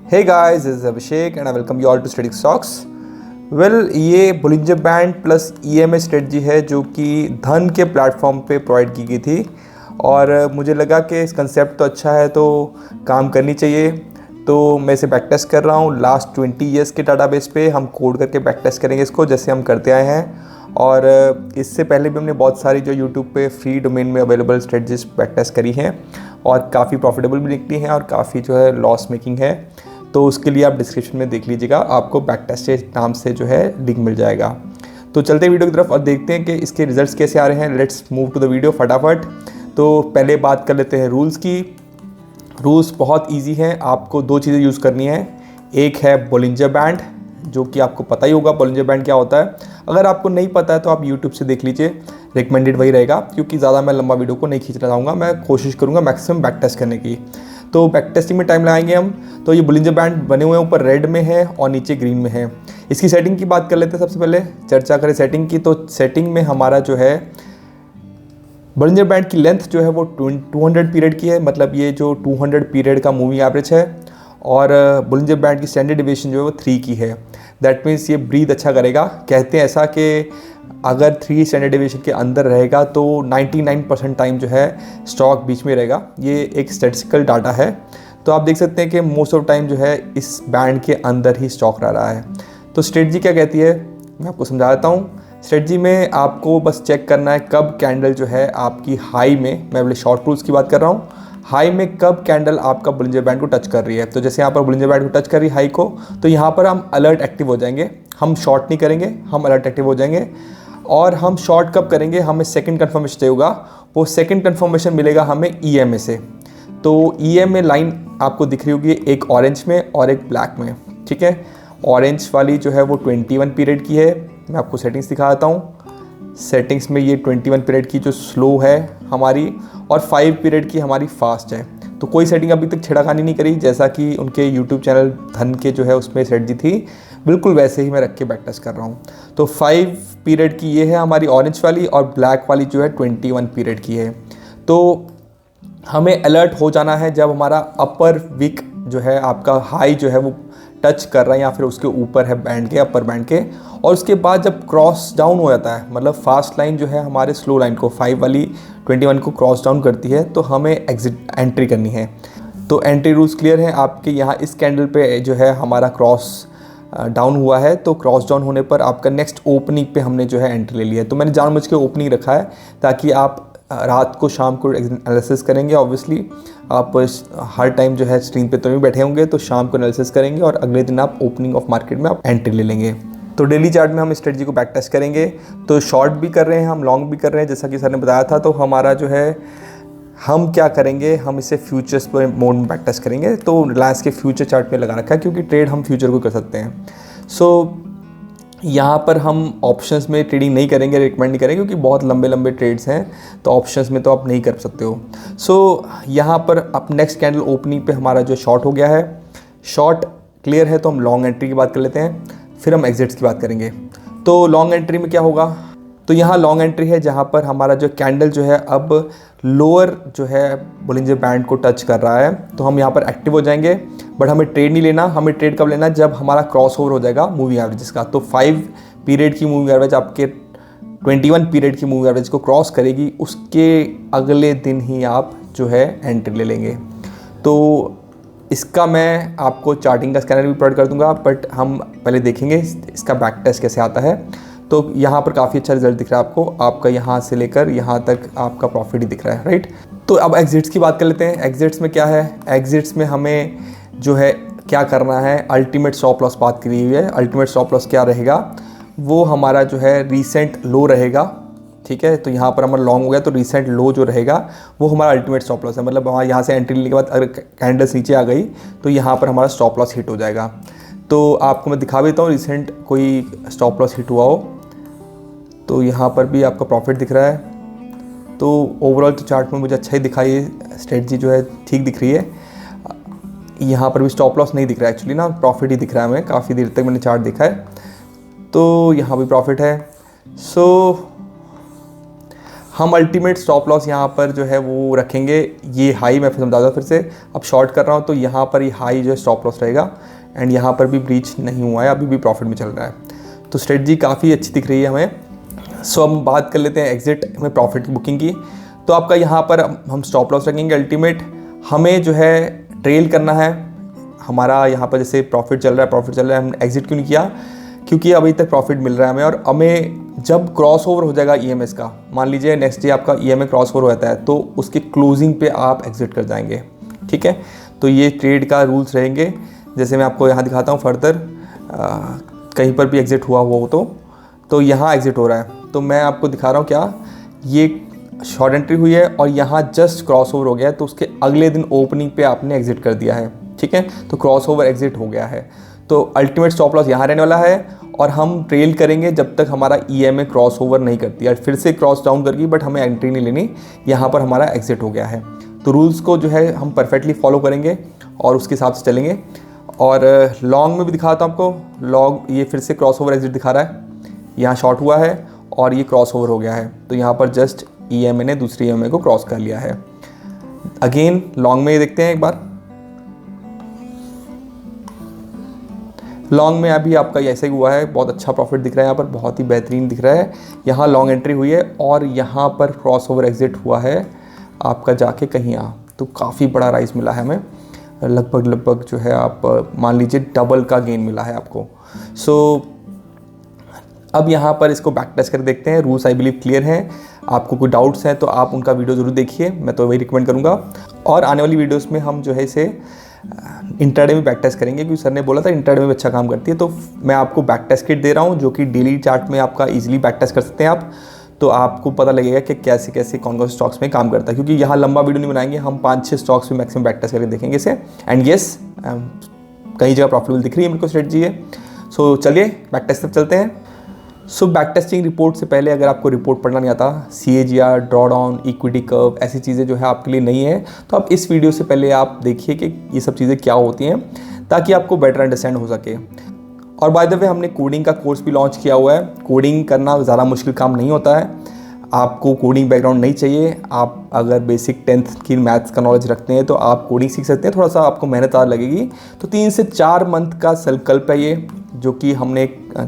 Hey guys, this is Abhishek and I welcome you all to Strategic Stocks. ये Bollinger Band plus EMA strategy है जो कि धन के प्लेटफॉर्म पे प्रोवाइड की गई थी और मुझे लगा कि इस कंसेप्ट तो अच्छा है तो काम करनी चाहिए, तो मैं इसे बैक टेस्ट कर रहा हूँ। लास्ट 20 ईयर्स के डाटाबेस पे हम कोड करके बैक टेस्ट करेंगे इसको, जैसे हम करते आए हैं। और इससे पहले भी हमने बहुत सारी जो यूट्यूब पे फ्री डोमेन में अवेलेबल स्ट्रेटजीज बैक टेस्ट करी हैं और काफ़ी प्रॉफिटेबल भी निकली हैं और काफ़ी जो है लॉस मेकिंग है। तो उसके लिए आप डिस्क्रिप्शन में देख लीजिएगा, आपको बैक टेस्ट नाम से जो है लिंक मिल जाएगा। तो चलते हैं वीडियो की तरफ और देखते हैं कि इसके रिजल्ट्स कैसे आ रहे हैं। Let's move to the video फटाफट। तो पहले बात कर लेते हैं रूल्स की। रूल्स बहुत इजी हैं, आपको दो चीज़ें यूज़ करनी है। एक है बोलिंजर बैंड, जो कि आपको पता ही होगा बोलिंजर बैंड क्या होता है। अगर आपको नहीं पता है तो आप यूट्यूब से देख लीजिए, रिकमेंडेड वही रहेगा, क्योंकि ज़्यादा मैं लंबा वीडियो को नहीं खींचना चाहूँगा। मैं कोशिश करूँगा मैक्सिमम बैक टेस्ट करने की। तो बैक टेस्टिंग में टाइम लगाएंगे हम। तो ये बोलिंजर बैंड बने हुए हैं, ऊपर रेड में है और नीचे ग्रीन में है। इसकी सेटिंग की बात कर लेते हैं। सबसे पहले चर्चा करें सेटिंग की, तो सेटिंग में हमारा जो है बोलिंजर बैंड की लेंथ जो है वो 200 पीरियड की है, मतलब ये जो 200 पीरियड का मूविंग एवरेज है। और बोलिंजर बैंड की स्टैंडर्ड डिविएशन जो है वो 3 की है। दैट मीन्स ये ब्रीथ अच्छा करेगा। कहते हैं ऐसा कि अगर 3 स्टैंडर्ड डिविएशन के अंदर रहेगा तो 99% टाइम जो है स्टॉक बीच में रहेगा। ये एक स्टैटिस्टिकल डाटा है। तो आप देख सकते हैं कि मोस्ट ऑफ टाइम जो है इस बैंड के अंदर ही स्टॉक रह रहा है। तो स्ट्रेटजी क्या कहती है मैं आपको समझा देता हूँ। स्ट्रेटजी में आपको बस चेक करना है कब कैंडल जो है आपकी हाई में, मैं पहले शॉर्ट रूल्स की बात कर रहा हूँ, हाई में कब कैंडल आपका बोलिंजर बैंड को टच कर रही है। तो जैसे यहाँ पर बोलिंजर बैंड को टच कर रही है हाई को, तो यहाँ पर हम अलर्ट एक्टिव हो जाएंगे। हम शॉर्ट नहीं करेंगे, हम अलर्ट एक्टिव हो जाएंगे। और हम शॉर्ट कब करेंगे, हमें सेकंड कंफर्मेशन चाहिए होगा। वो सेकंड कंफर्मेशन मिलेगा हमें EMA से। तो EMA लाइन आपको दिख रही होगी, एक ऑरेंज में और एक ब्लैक में, ठीक है। ऑरेंज वाली जो है वो 21 पीरियड की है। मैं आपको सेटिंग्स दिखा देता हूँ। सेटिंग्स में ये 21 पीरियड की जो स्लो है हमारी और 5 पीरियड की हमारी फास्ट है। तो कोई सेटिंग अभी तक छेड़खानी नहीं करी, जैसा कि उनके यूट्यूब चैनल धन के जो है उसमें स्ट्रेटजी थी, बिल्कुल वैसे ही मैं रख के बैक टेस्ट कर रहा हूँ। तो 5 पीरियड की ये है हमारी ऑरेंज वाली और ब्लैक वाली जो है 21 पीरियड की है। तो हमें अलर्ट हो जाना है जब हमारा अपर विक जो है आपका हाई जो है वो टच कर रहा है या फिर उसके ऊपर है बैंड के, अपर बैंड के। और उसके बाद जब क्रॉस डाउन हो जाता है, मतलब फास्ट लाइन जो है हमारे स्लो लाइन को 5 वाली 21 को क्रॉस डाउन करती है, तो हमें एंट्री करनी है। तो एंट्री रूल्स क्लियर हैं आपके। यहाँ इस कैंडल पे जो है हमारा क्रॉस डाउन हुआ है, तो क्रॉस डाउन होने पर आपका नेक्स्ट ओपनिंग पे हमने जो है एंट्री ले लिया है। तो मैंने जानबूझ के ओपनिंग रखा है ताकि आप रात को शाम को एनालिसिस करेंगे। ऑब्वियसली आप हर टाइम जो है स्क्रीन पे तो नहीं बैठे होंगे, तो शाम को एनालिसिस करेंगे और अगले दिन आप ओपनिंग ऑफ मार्केट में आप एंट्री ले लेंगे। तो डेली चार्ट में हम स्ट्रेटजी को बैक टेस्ट करेंगे। तो शॉर्ट भी कर रहे हैं हम, लॉन्ग भी कर रहे हैं, जैसा कि सर ने बताया था। तो हमारा जो है हम क्या करेंगे, हम इसे फ्यूचर्स पर मोड में बैक टेस्ट करेंगे। तो रिलायंस के फ्यूचर चार्ट पे लगा रखा है, क्योंकि ट्रेड हम फ्यूचर को कर सकते हैं। सो यहाँ पर हम ऑप्शंस में ट्रेडिंग नहीं करेंगे, रिकमेंड नहीं करेंगे, क्योंकि बहुत लंबे लंबे ट्रेड्स हैं, तो ऑप्शंस में तो आप नहीं कर सकते हो। सो यहाँ पर अब नेक्स्ट कैंडल ओपनिंग पे हमारा जो शॉर्ट हो गया है। शॉर्ट क्लियर है तो हम लॉन्ग एंट्री की बात कर लेते हैं, फिर हम एग्जिट्स की बात करेंगे। तो लॉन्ग एंट्री में क्या होगा, तो यहाँ लॉन्ग एंट्री है जहाँ पर हमारा जो कैंडल जो है अब लोअर जो है बोलिंजर बैंड को टच कर रहा है, तो हम यहाँ पर एक्टिव हो जाएंगे। बट हमें ट्रेड नहीं लेना, हमें ट्रेड कब लेना, जब हमारा क्रॉस ओवर हो जाएगा मूविंग एवरेज का। तो 5 पीरियड की मूविंग एवरेज आपके 21 पीरियड की मूविंग एवरेज को क्रॉस करेगी, उसके अगले दिन ही आप जो है एंट्री ले लेंगे। तो इसका मैं आपको चार्टिंग का स्कैनर भी प्रोवाइड कर दूंगा, बट हम पहले देखेंगे इसका बैक टेस्ट कैसे आता है। तो यहाँ पर काफ़ी अच्छा रिजल्ट दिख रहा है आपको, आपका यहाँ से लेकर यहाँ तक आपका प्रॉफिट ही दिख रहा है, राइट। तो अब एग्जिट्स की बात कर लेते हैं। एग्जिट्स में क्या है, एग्जिट्स में हमें जो है क्या करना है, अल्टीमेट स्टॉप लॉस बात करी हुई है। अल्टीमेट स्टॉप लॉस क्या रहेगा, वो हमारा जो है रीसेंट लो रहेगा, ठीक है। तो यहाँ पर हमारा लॉन्ग हो गया, तो रीसेंट लो जो रहेगा वो हमारा अल्टीमेट स्टॉप लॉस है। मतलब हमारा यहाँ से एंट्री लेने के बाद अगर कैंडल्स नीचे आ गई तो यहाँ पर हमारा स्टॉप लॉस हिट हो जाएगा। तो आपको मैं दिखा देता हूँ रिसेंट कोई स्टॉप लॉस हिट हुआ हो, तो यहाँ पर भी आपका प्रॉफिट दिख रहा है। तो ओवरऑल तो चार्ट में मुझे अच्छा ही दिखा, ये स्ट्रेटजी जो है ठीक दिख रही है। यहाँ पर भी स्टॉप लॉस नहीं दिख रहा है एक्चुअली ना, प्रॉफिट ही दिख रहा है हमें। काफ़ी देर तक मैंने चार्ट देखा है, तो यहाँ भी प्रॉफिट है। सो हम अल्टीमेट स्टॉप लॉस यहाँ पर जो है वो रखेंगे, ये हाई मैं समझा दूँ फिर से, अब शॉर्ट कर रहा हूँ तो यहाँ पर ये हाई जो है स्टॉप लॉस रहेगा एंड यहाँ पर भी ब्रीच नहीं हुआ है, अभी भी प्रॉफिट में चल रहा है। तो स्ट्रेटजी काफ़ी अच्छी दिख रही है हमें। सो हम बात कर लेते हैं एग्जिट में प्रॉफिट की बुकिंग की। तो आपका यहाँ पर हम स्टॉप लॉस रखेंगे अल्टीमेट, हमें जो है ट्रेल करना है। हमारा यहाँ पर जैसे प्रॉफिट चल रहा है, हम एग्जिट क्यों नहीं किया, क्योंकि अभी तक प्रॉफिट मिल रहा है हमें, और हमें जब क्रॉस ओवर हो जाएगा ईएमएस का, मान लीजिए नेक्स्ट डे आपका ईएमए क्रॉस ओवर हो जाता है, तो उसके क्लोजिंग पे आप एग्जिट कर जाएंगे। ठीक है, तो ये ट्रेड का रूल्स रहेंगे। जैसे मैं आपको यहाँ दिखाता हूँ फर्दर, कहीं पर भी एग्जिट हुआ हो तो यहाँ एग्जिट हो रहा है, तो मैं आपको दिखा रहा हूँ क्या, ये शॉर्ट एंट्री हुई है और यहाँ जस्ट क्रॉस ओवर हो गया है, तो उसके अगले दिन ओपनिंग पे आपने एग्जिट कर दिया है। ठीक है, तो क्रॉस ओवर एग्जिट हो गया है, तो अल्टीमेट स्टॉप लॉस यहाँ रहने वाला है, और हम ट्रेल करेंगे जब तक हमारा ईएमए क्रॉस ओवर नहीं करती है, फिर से क्रॉस डाउन करगी बट हमें एंट्री नहीं लेनी, यहाँ पर हमारा एग्जिट हो गया है। तो रूल्स को जो है हम परफेक्टली फॉलो करेंगे और उसके हिसाब से चलेंगे। और लॉन्ग में भी दिखाता हूँ आपको, लॉन्ग ये फिर से क्रॉस ओवर एग्जिट दिखा रहा है, यहाँ शॉर्ट हुआ है और ये क्रॉस ओवर हो गया है, तो यहाँ पर जस्ट ईएमए ने दूसरी ईएमए को क्रॉस कर लिया है। अगेन लॉन्ग में ये देखते हैं एक बार, लॉन्ग में अभी आपका ऐसे ही हुआ है, बहुत अच्छा प्रॉफिट दिख रहा है यहाँ पर, बहुत ही बेहतरीन दिख रहा है। यहाँ लॉन्ग एंट्री हुई है और यहाँ पर क्रॉस ओवर एग्जिट हुआ है आपका जाके कहीं यहाँ, तो काफ़ी बड़ा राइज मिला है हमें, लगभग जो है आप मान लीजिए डबल का गेन मिला है आपको। सो अब यहाँ पर इसको बैक टेस्ट कर देखते हैं। रूल्स आई बिलीव क्लियर हैं, आपको कोई डाउट्स हैं तो आप उनका वीडियो ज़रूर देखिए, मैं तो वही रिकमेंड करूँगा। और आने वाली वीडियोस में हम जो है इसे इंटरडे में बैक टेस्ट करेंगे, क्योंकि सर ने बोला था इंटरडे में अच्छा काम करती है, तो मैं आपको बैक टेस्ट किट दे रहा हूँ जो कि डेली चार्ट में आपका ईजिली बैक टेस्ट कर सकते हैं आप, तो आपको पता लगेगा कि कैसे कैसे कौन कौन से स्टॉक्स में काम करता है। क्योंकि यहाँ लंबा वीडियो नहीं बनाएंगे, हम 5-6 स्टॉक्स में मैक्सिमम बैक टेस्ट करके देखेंगे इसे। एंड येस, कई जगह प्रॉफिटेबल दिख रही है मेरे को स्ट्रेटजी है। सो चलिए बैक टेस्ट तक चलते हैं। सो बैक टेस्टिंग रिपोर्ट से पहले अगर आपको रिपोर्ट पढ़ना नहीं आता, CAGR, ड्रॉडाउन, इक्विटी कर्व, ऐसी चीज़ें जो है आपके लिए नहीं है, तो आप इस वीडियो से पहले आप देखिए कि ये सब चीज़ें क्या होती हैं, ताकि आपको बेटर अंडरस्टैंड हो सके। और बाय द वे हमने कोडिंग का कोर्स भी लॉन्च किया हुआ है। कोडिंग करना ज़्यादा मुश्किल काम नहीं होता है, आपको कोडिंग बैकग्राउंड नहीं चाहिए, आप अगर बेसिक 10th की मैथ्स का नॉलेज रखते हैं तो आप कोडिंग सीख सकते हैं। थोड़ा सा आपको मेहनत ज़्यादा लगेगी, तो 3 से 4 मंथ का संकल्प है ये, जो कि हमने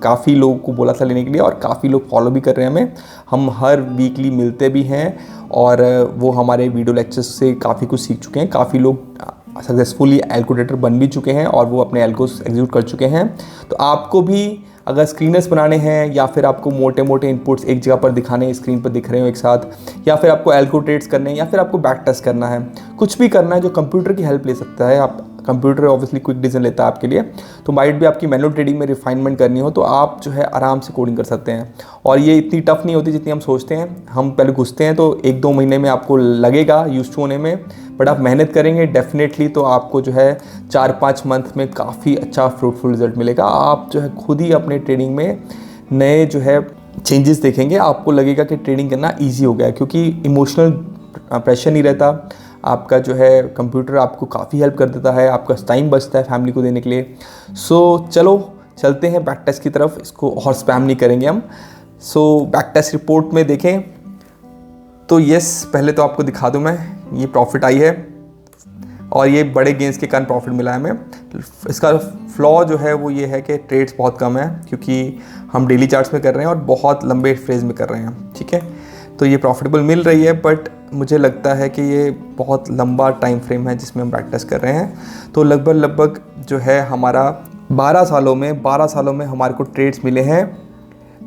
काफ़ी लोगों को बोला था लेने के लिए, और काफ़ी लोग फॉलो भी कर रहे हैं हमें। हम हर वीकली मिलते भी हैं और वो हमारे वीडियो लेक्चर्स से काफ़ी कुछ सीख चुके हैं। काफ़ी लोग सक्सेसफुली एल्कोडेटर बन भी चुके हैं और वो अपने एल्कोस एग्जीक्यूट कर चुके हैं। तो आपको भी अगर स्क्रीनर्स बनाने हैं, या फिर आपको मोटे मोटे इनपुट्स एक जगह पर दिखाने हैं, स्क्रीन पर दिख रहे हो एक साथ, या फिर आपको एल्को ट्रेड्स करने हैं, या फिर आपको बैक टेस्ट करना है, कुछ भी करना है जो कंप्यूटर की हेल्प ले सकता है, आप कंप्यूटर ऑब्वियसली क्विक डिसीजन लेता है आपके लिए, तो माइट भी आपकी मैनुअल ट्रेडिंग में रिफाइनमेंट करनी हो तो आप जो है आराम से कोडिंग कर सकते हैं। और ये इतनी टफ नहीं होती जितनी हम सोचते हैं। हम पहले घुसते हैं तो 1-2 महीने में आपको लगेगा यूज टू होने में, बट आप मेहनत करेंगे डेफिनेटली तो आपको जो है 4-5 मंथ में काफ़ी अच्छा फ्रूटफुल रिजल्ट मिलेगा। आप जो है खुद ही अपने ट्रेडिंग में नए जो है चेंजेस देखेंगे, आपको लगेगा कि ट्रेडिंग करना ईजी हो गया है, क्योंकि इमोशनल प्रेशर नहीं रहता। आपका जो है कंप्यूटर आपको काफ़ी हेल्प कर देता है, आपका टाइम बचता है फैमिली को देने के लिए। सो चलो चलते हैं बैक टेस्ट की तरफ, इसको और स्पैम नहीं करेंगे हम। सो बैक टेस्ट रिपोर्ट में देखें तो यस, पहले तो आपको दिखा दूं मैं, ये प्रॉफिट आई है और ये बड़े गेंस के कारण प्रॉफिट मिला है हमें। इसका फ्लॉ जो है वो ये है कि ट्रेड्स बहुत कम है, क्योंकि हम डेली चार्ट्स में कर रहे हैं और बहुत लंबे फ्रेज में कर रहे हैं। ठीक है, तो ये प्रॉफिटेबल मिल रही है, बट मुझे लगता है कि ये बहुत लंबा टाइम फ्रेम है जिसमें हम बैक टेस्ट कर रहे हैं। तो लगभग जो है हमारा 12 सालों में हमारे को ट्रेड्स मिले हैं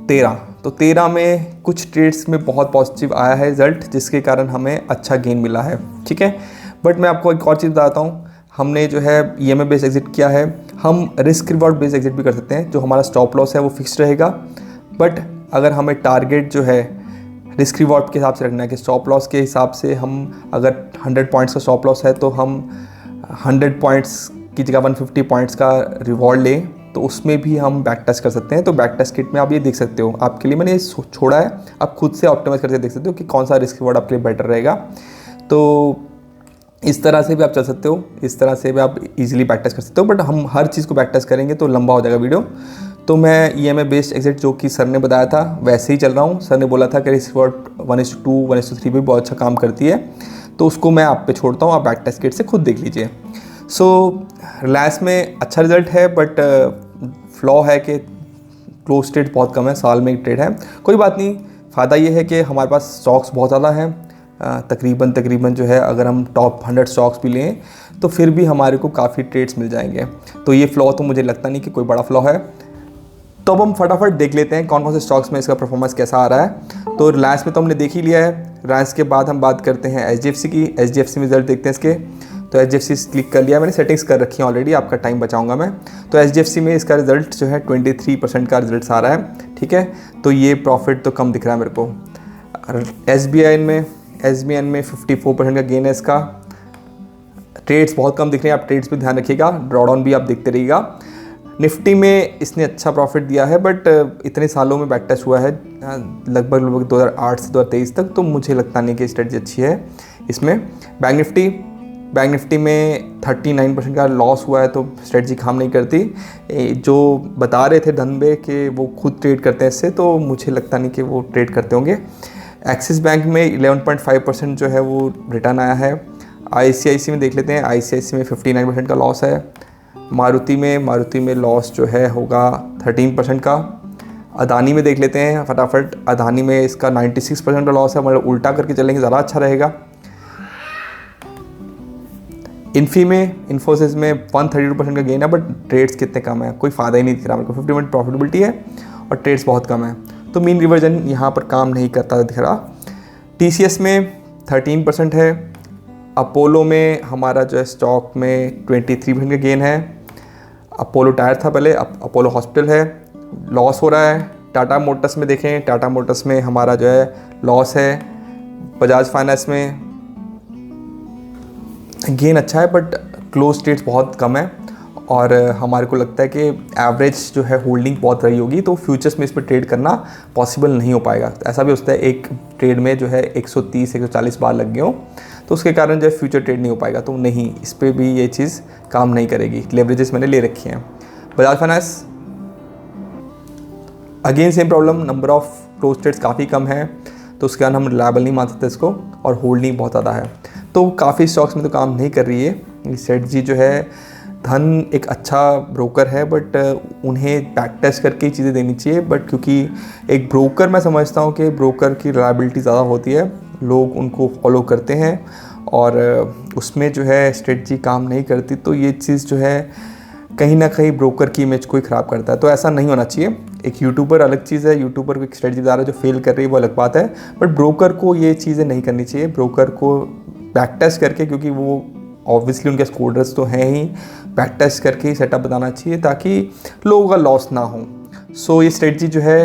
13। तो 13 में कुछ ट्रेड्स में बहुत पॉजिटिव आया है रिजल्ट, जिसके कारण हमें अच्छा गेन मिला है। ठीक है, बट मैं आपको एक और चीज़ बताता हूँ, हमने जो है EMA बेस्ड एग्जिट किया है, हम रिस्क रिवॉर्ड बेस्ड एग्जिट भी कर सकते हैं। जो हमारा स्टॉप लॉस है वो फिक्स रहेगा, बट अगर हमें टारगेट जो है रिस्क रिवॉर्ड के हिसाब से रखना है कि स्टॉप लॉस के हिसाब से हम अगर 100 पॉइंट्स का स्टॉप लॉस है तो हम 100 पॉइंट्स की जगह 150 पॉइंट्स का रिवॉर्ड लें, तो उसमें भी हम बैक टेस्ट कर सकते हैं। तो बैक टेस्ट किट में आप ये देख सकते हो, आपके लिए मैंने ये छोड़ा है, आप खुद से ऑप्टिमाइज करके देख सकते हो कि कौन सा रिस्क रिवॉर्ड आपके लिए बेटर रहेगा। तो इस तरह से भी आप चल सकते हो, इस तरह से भी आप इजीली बैक टेस्ट कर सकते हो, बट हम हर चीज़ को बैक टेस्ट करेंगे तो लंबा हो जाएगा वीडियो। तो मैं EMA बेस्ड एग्जिट जो कि सर ने बताया था वैसे ही चल रहा हूँ। सर ने बोला था कि रिस्क रिवॉर्ड 1:2 1:3 भी बहुत अच्छा काम करती है, तो उसको मैं आप पे छोड़ता हूँ, आप बैक टेस्ट किट से खुद देख लीजिए। सो रिलायंस में अच्छा रिजल्ट है, बट फ्लॉ है कि क्लोज ट्रेड बहुत कम है, साल में एक ट्रेड है। कोई बात नहीं, फ़ायदा ये है कि हमारे पास स्टॉक्स बहुत ज़्यादा हैं, तकरीबन जो है अगर हम टॉप 100 स्टॉक्स भी लें तो फिर भी हमारे को काफ़ी ट्रेड्स मिल जाएंगे। तो ये फ्लॉ तो मुझे लगता नहीं कि कोई बड़ा फ्लॉ है। तो अब हम फटाफट देख लेते हैं कौन कौन से स्टॉक्स में इसका परफॉर्मेंस कैसा आ रहा है। तो रिलायंस में तो हमने देख ही लिया है। रिलायंस के बाद हम बात करते हैं HDFC की। HDFC में रिजल्ट देखते हैं इसके। तो HDFC क्लिक कर लिया मैंने, सेटिंग्स कर रखी है ऑलरेडी, आपका टाइम बचाऊंगा मैं। तो HDFC में इसका रिजल्ट जो है 23% का रिजल्ट आ रहा है, ठीक है। तो ये प्रॉफिट तो कम दिख रहा है मेरे को। SBI में 54% का गेन है इसका। ट्रेड्स बहुत कम दिख रहे हैं, आप ट्रेड्स पे ध्यान रखिएगा, ड्रॉडाउन भी आप देखते रहिएगा। निफ्टी में इसने अच्छा प्रॉफिट दिया है, बट इतने सालों में बैक टेस्ट हुआ है लगभग 2008 से 2023 तक, तो मुझे लगता नहीं कि स्ट्रेटजी अच्छी है इसमें। बैंक निफ्टी में 39% का लॉस हुआ है, तो स्ट्रेटजी काम नहीं करती। जो बता रहे थे धनबे कि वो खुद ट्रेड करते हैं इससे, तो मुझे लगता नहीं कि वो ट्रेड करते होंगे। एक्सिस बैंक में 11.5% जो है वो रिटर्न आया है। ICICI में देख लेते हैं। ICICI में 59% का लॉस है। मारुति में लॉस जो है होगा 13% का। अदानी में देख लेते हैं फटाफट। अदानी में इसका 96% का लॉस है, मतलब उल्टा करके चलेंगे ज़्यादा अच्छा रहेगा। इन्फोसिस में 132% का गेन है, बट ट्रेड्स कितने कम है, कोई फ़ायदा ही नहीं दिख रहा मेरे को। 50% प्रॉफिटेबिलिटी है और ट्रेड्स बहुत कम है, तो मीन रिवर्जन यहाँ पर काम नहीं करता दिख रहा। TCS में 13% है। अपोलो में हमारा जो है स्टॉक में 23% का गेन है। अपोलो टायर था पहले, अब अपोलो हॉस्पिटल है, लॉस हो रहा है। टाटा मोटर्स में देखें, टाटा मोटर्स में हमारा जो है लॉस है। बजाज फाइनेंस में गेन अच्छा है, बट क्लोज ट्रेड्स बहुत कम है, और हमारे को लगता है कि एवरेज जो है होल्डिंग बहुत रही होगी, तो फ्यूचर्स में इस पर ट्रेड करना पॉसिबल नहीं हो पाएगा। ऐसा भी होता है एक ट्रेड में जो है 130-140 बार लग गए हो, तो उसके कारण जो है फ्यूचर ट्रेड नहीं हो पाएगा। तो नहीं, इस पर भी ये चीज़ काम नहीं करेगी। लेवरेजेस मैंने ले रखी हैं। Bajaj Finance again same problem, number of close trades काफ़ी कम है, तो उसके कारण हम रिलायबल नहीं मान सकते इसको, और होल्डिंग बहुत ज़्यादा है। तो काफ़ी स्टॉक्स में तो काम नहीं कर रही है ये स्ट्रेटजी जो है। धन एक अच्छा ब्रोकर है, बट उन्हें बैक टेस्ट करके ही चीज़ें देनी चाहिए। बट क्योंकि एक ब्रोकर, मैं समझता हूँ कि ब्रोकर की रिलायबिलिटी ज़्यादा होती है, लोग उनको फॉलो करते हैं, और उसमें जो है स्ट्रेटजी काम नहीं करती, तो ये चीज़ जो है कहीं ना कहीं ब्रोकर की इमेज को ही ख़राब करता है। तो ऐसा नहीं होना चाहिए। एक यूट्यूबर अलग चीज़ है, यूट्यूबर को एक स्ट्रेटजी बता रहा है जो फेल कर रही है, वो अलग बात है, बट ब्रोकर को ये चीज़ें नहीं करनी चाहिए। ब्रोकर को बैक टेस्ट करके, क्योंकि वो ऑब्वियसली उनके स्कोर्डर्स तो हैं ही, बैक टेस्ट करके ही सेटअप बताना चाहिए ताकि लोगों का लॉस ना हो। सो ये स्ट्रेटजी जो है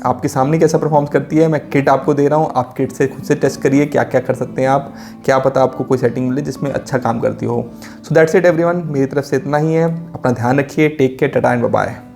आपके सामने कैसा परफॉर्म करती है, मैं किट आपको दे रहा हूँ, आप किट से खुद से टेस्ट करिए क्या क्या कर सकते हैं आप, क्या पता आपको कोई सेटिंग मिले जिसमें अच्छा काम करती हो। सो दैट्स इट एवरीवन, मेरी तरफ से इतना ही है। अपना ध्यान रखिए, take care, tata and bye bye.